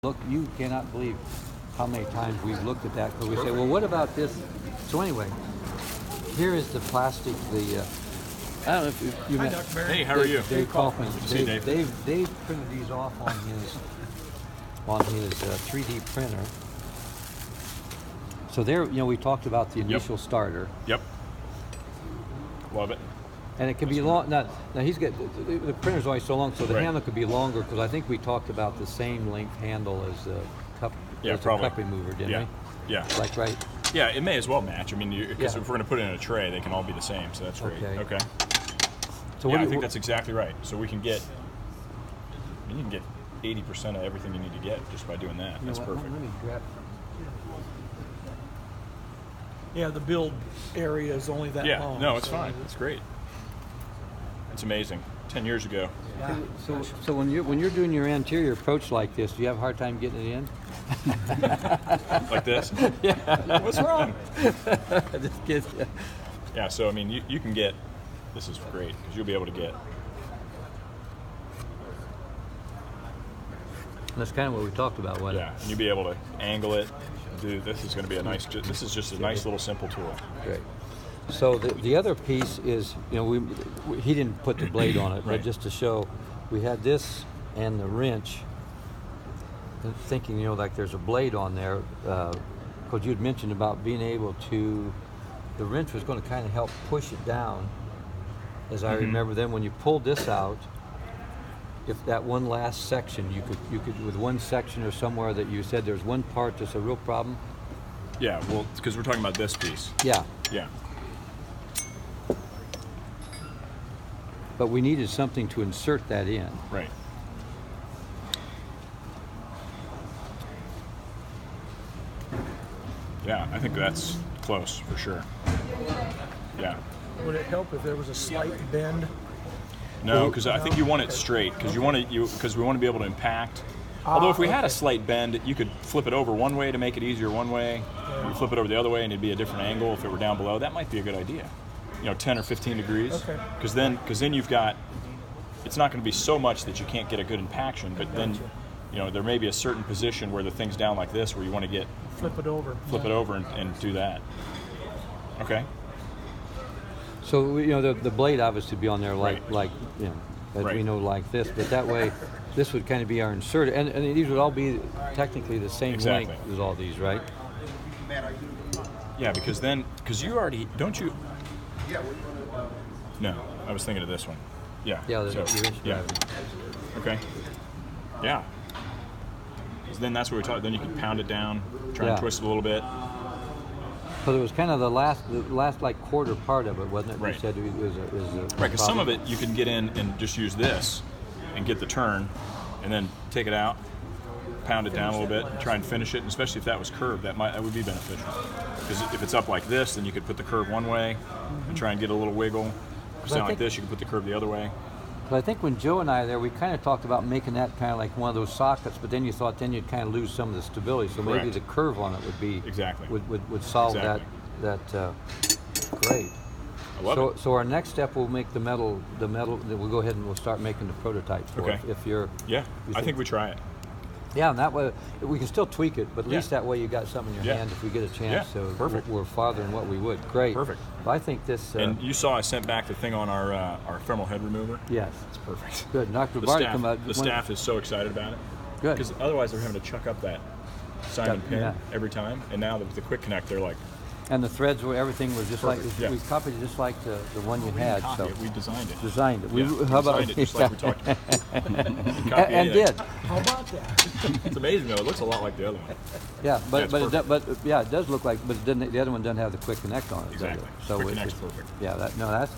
Look, you cannot believe how many times we've looked at that because we say, well, what about this? So anyway, here is the plastic. I don't know if you Hi, met Dr. Berend. Hey, how are you? Dave Kaufman. See you, Dave. Dave printed these off on his 3D printer. So there, we talked about the initial starter. Yep. Love it. And it can be long. Now he's got the printer's only so long, so the Right. handle could be longer because I think we talked about the same length handle as the cup. Yeah, as the probably. cup remover, didn't Yeah. we? Yeah. Like right. Yeah, it may as well match. I mean, because Yeah. if we're going to put it in a tray, they can all be the same, so that's great. Okay. Okay. So Yeah, I think that's exactly right. So we can get, you can get 80% of everything you need to get just by doing that. That's perfect. Let me grab. Yeah, the build area is only that Yeah, long. no, it's so- fine. It's great. It's amazing. 10 years ago. Yeah. So when you're doing your anterior approach like this, do you have a hard time getting it in? Like this? Yeah. What's wrong? Just kidding. Yeah, so I mean, you can get, this is great, because you'll be able to get, That's kind of what we talked about, wasn't yeah, and you'll be able to angle it. Dude, this is going to be a nice, this is just a nice little simple tool. it? Great. So the other piece is, he didn't put the blade on it, but Right. just to show, we had this and the wrench, and thinking, like there's a blade on there, because you'd mentioned about being able to, the wrench was going to kind of help push it down. As I remember then, when you pulled this out, if that one last section, you could with one section or somewhere that you said there's one part that's a real problem. Yeah, well, because we're talking about this piece. Yeah. Yeah. But we needed something to insert that in. Right. Yeah, I think that's close for sure. Yeah. Would it help if there was a slight bend? No, because I think you want it straight because we want to be able to impact. Although if we had a slight bend, you could flip it over one way to make it easier one way. You flip it over the other way and it'd be a different angle if it were down below. That might be a good idea. 10 or 15 degrees. Okay. Because then you've got, it's not going to be so much that you can't get a good impaction, but then, there may be a certain position where the thing's down like this where you want to get, Flip it over. and do that. Okay. So the blade obviously be on there Right. as Right. we know like this, but that way this would kind of be our insert, and these would all be technically the same Exactly. length as all these, right? Yeah, because you already, don't you? No, I was thinking of this one. Yeah. Yeah, the so, wrench yeah. driver. Okay. Yeah. So then that's what we talked. Then you can pound it down, try Yeah. and twist it a little bit. Because it was kind of the last like quarter part of it, wasn't it? Right. You said it was a Right, because some of it you can get in and just use this and get the turn, and then take it out, pound it down a little bit, and try and finish it. And especially if that was curved, that would be beneficial. Because if it's up like this, then you could put the curve one way and try and get a little wiggle. If it's I down like think- this, you can put the curve the other way. But I think when Joe and I were there, we kind of talked about making that kind of like one of those sockets, but then you thought then you'd kind of lose some of the stability. So maybe Correct. the curve on it would be Exactly. would solve Exactly. that. Great. I love it. So our next step, we'll make the metal. We'll go ahead and we'll start making the prototype for Okay. it. If you're. Yeah, you I think we try it. Yeah, and that way we can still tweak it, but at least Yeah. that way you got something in your Yeah. hand if we get a chance. Yeah, So perfect. we're farther than what we would. Great. Perfect. Well, I think this. And you saw I sent back the thing on our thermal head remover. Yes. It's perfect. Good. Dr. The Barty staff, come out. the staff is so excited about it. Good. Because otherwise they're having to chuck up that Simon pin Yeah. every time, and now with the quick connect, they're like, And the threads were everything was just like Perfect, yeah. we copied it just like the one you had. copy So it, we designed it. designed it. Yeah, How about designed it just like we talked about. You can copy and anything. did. How about that? It's amazing though. It looks a lot like the other one. Yeah, but it's but it, perfect. but yeah, it does look like. But it didn't, the other one doesn't have the quick connect on it. does it? Exactly. So Quick it- connect's it's- perfect. Yeah,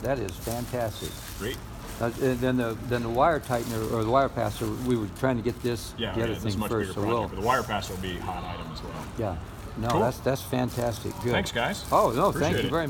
that is fantastic. Great. Then the wire tightener or the wire passer, we were trying to get this Yeah, the other this is thing a much first. bigger So project, but the wire pass will be a hot item as well. yeah, no, Cool. that's fantastic. Good. Thanks, guys. Oh no, Appreciate thank you it. very much.